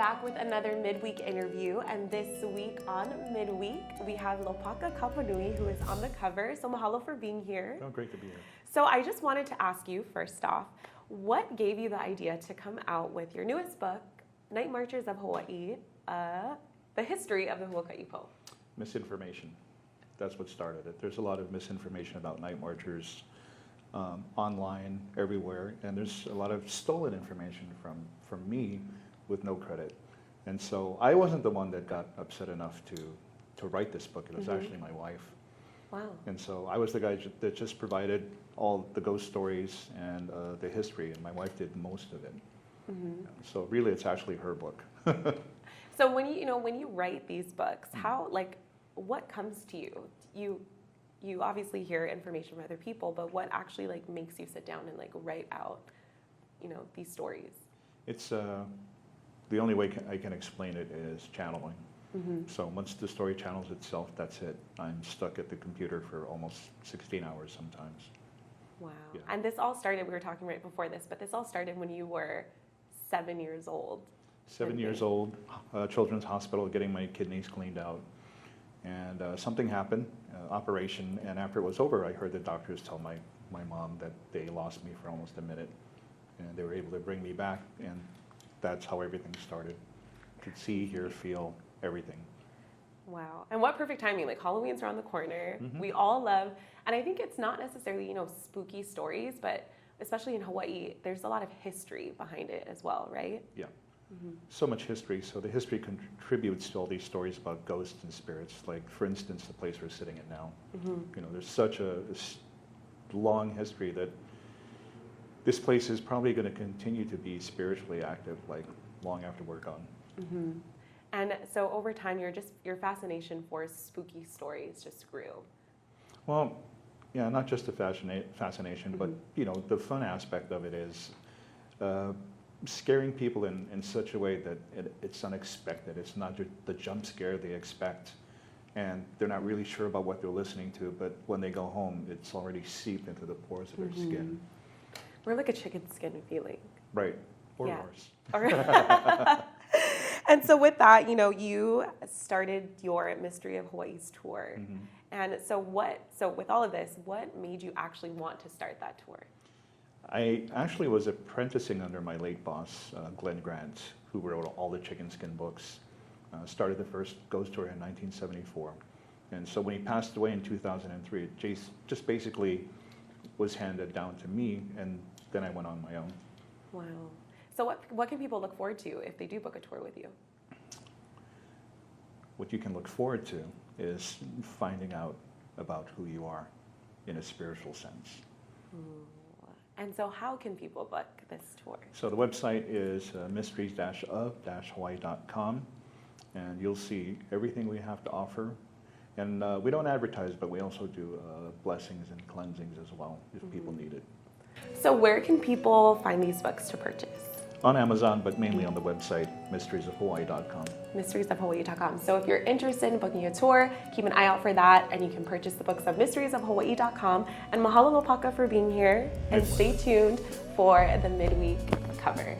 back with another midweek interview, and this week on midweek we have Lopaka Kapanui, who is on the cover. So mahalo for being here. Oh, great to be here. So I just wanted to ask you first off, what gave you the idea to come out with your newest book, Night Marchers of Hawaii, the history of the Huaka Ipo? Misinformation. That's what started it. There's a lot of misinformation about night marchers online, everywhere, and there's a lot of stolen information from me with no credit. And so I wasn't the one that got upset enough to write this book. It was actually my wife. Wow. And so I was the guy that just provided all the ghost stories and the history, and my wife did most of it. So really, it's actually her book. So when you write these books, what comes to you? You obviously hear information from other people, but what actually makes you sit down and write out, these stories? It's the only way I can explain it is channeling. So once the story channels itself, that's it. I'm stuck at the computer for almost 16 hours sometimes. Wow. Yeah. And this all started, we were talking right before this, but this all started when you were 7 years old. 7 years old, Children's Hospital, getting my kidneys cleaned out. And something happened, operation, and after it was over, I heard the doctors tell my mom that they lost me for almost a minute. And they were able to bring me back, and that's how everything started. Could see, hear, feel, everything. Wow. And what perfect timing. Halloween's around the corner. We all love, and I think it's not necessarily, spooky stories, but especially in Hawaii, there's a lot of history behind it as well, right? Yeah. So much history. So the history contributes to all these stories about ghosts and spirits. Like, for instance, the place we're sitting at now. There's such a long history that this place is probably going to continue to be spiritually active, long after we're gone. And so over time, your fascination for spooky stories just grew. Well, yeah, not just the fascination, but the fun aspect of it is scaring people in such a way that it's unexpected. It's not just the jump scare they expect, and they're not really sure about what they're listening to, but when they go home, it's already seeped into the pores of their skin. We're like a chicken skin feeling. Right, or Yeah. worse. And so with that, you started your Mystery of Hawaii's tour. And so with all of this, what made you actually want to start that tour? I actually was apprenticing under my late boss, Glenn Grant, who wrote all the chicken skin books. Started the first ghost tour in 1974. And so when he passed away in 2003, it just basically was handed down to me, and then I went on my own. Wow. So what can people look forward to if they do book a tour with you? What you can look forward to is finding out about who you are in a spiritual sense. And so how can people book this tour? So the website is mysteries-of-hawaii.com, and you'll see everything we have to offer. And we don't advertise, but we also do blessings and cleansings as well, if people need it. So where can people find these books to purchase? On Amazon, but mainly on the website, mysteriesofhawaii.com. Mysteriesofhawaii.com. So if you're interested in booking a tour, keep an eye out for that, and you can purchase the books of mysteriesofhawaii.com. And mahalo Lopaka for being here, and stay tuned for the midweek cover.